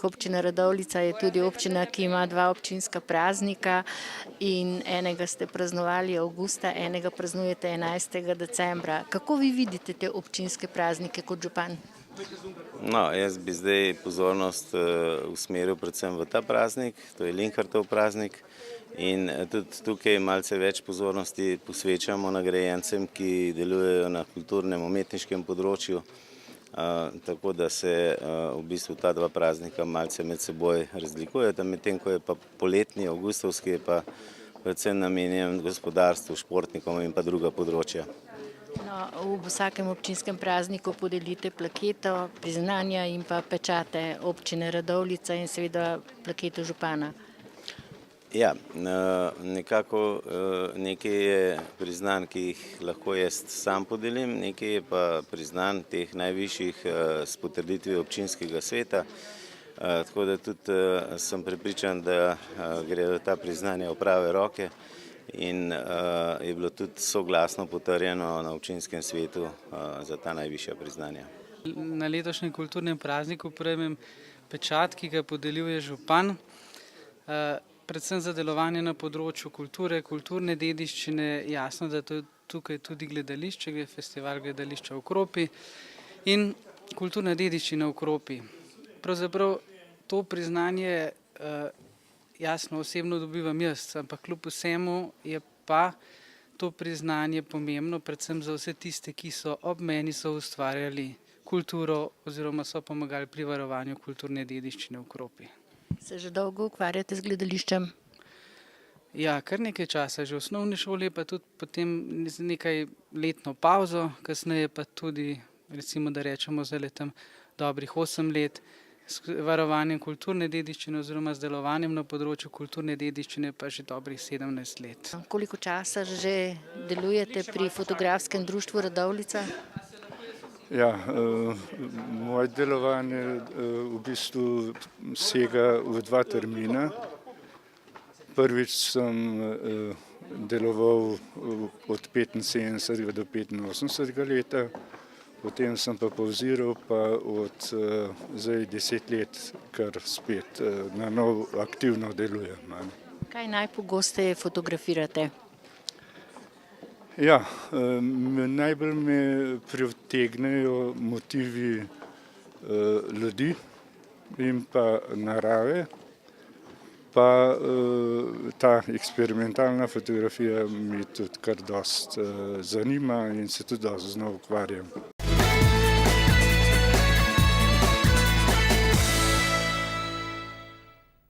občina Radovljica je tudi občina, ki ima 2 občinska praznika in enega ste praznovali avgusta, enega praznujete 11. decembra. Kako vi vidite te občinske praznike kot župan? No, jaz bi zdaj pozornost usmeril predvsem v ta praznik, to je Linhartov praznik, in tudi tukaj malce več pozornosti posvečamo nagrajencem, ki delujejo na kulturnem umetniškem področju, tako da se v bistvu ta 2 praznika malce med seboj razlikujeta, medtem ko je pa poletni, avgustovski, je pa predvsem namenjen gospodarstvu, športnikom in pa druga področja. No, v vsakem občinskem prazniku podelite plaketo, priznanja in pa pečate občine Radovljica in seveda plaketo župana. Ja, nekako nekaj je priznanj, ki jih lahko jaz sam podelim, nekaj je pa priznanj teh najvišjih s potrditvijo občinskega sveta, tako da tudi sem prepričan, da gredo ta priznanja v prave roke in je bilo tudi soglasno potrjeno na občinskem svetu za ta najvišja priznanja. Na letošnjem kulturnem prazniku prejmem pečat, ki ga podeljuje župan, predvsem za delovanje na področju kulture, kulturne dediščine, jasno, da je tukaj tudi gledališče, festival gledališča v Kropi in kulturna dediščina v Kropi. Pravzaprav to priznanje jasno osebno dobivam jaz, ampak kljub vsemu je pa to priznanje pomembno, predvsem za vse tiste, ki so ob meni ustvarjali kulturo oziroma so pomagali pri varovanju kulturne dediščine v Kropi. Se že dolgo ukvarjate z gledališčem? Ja, kar nekaj časa, že v osnovni šoli, pa tudi potem z nekaj letno pavzo, kasneje pa tudi, recimo da rečemo zdaj tam dobrih 8 let, s varovanjem kulturne dediščine oziroma z delovanjem na področju kulturne dediščine pa že dobrih 17 let. Koliko časa že delujete pri fotografskem društvu Radovljica? Ja, moje delovanje v bistvu sega v 2 termina. Prvič sem deloval od 75 do 85 leta, potem sem pa povziral pa od zdaj 10 let, kar spet na novo aktivno delujem. Kaj najpogosteje fotografirate? Ja, najbolj me pritegnejo motivi ljudi in pa narave, pa ta eksperimentalna fotografija mi tudi kar dosti zanima in se tudi dosti z njo ukvarjam.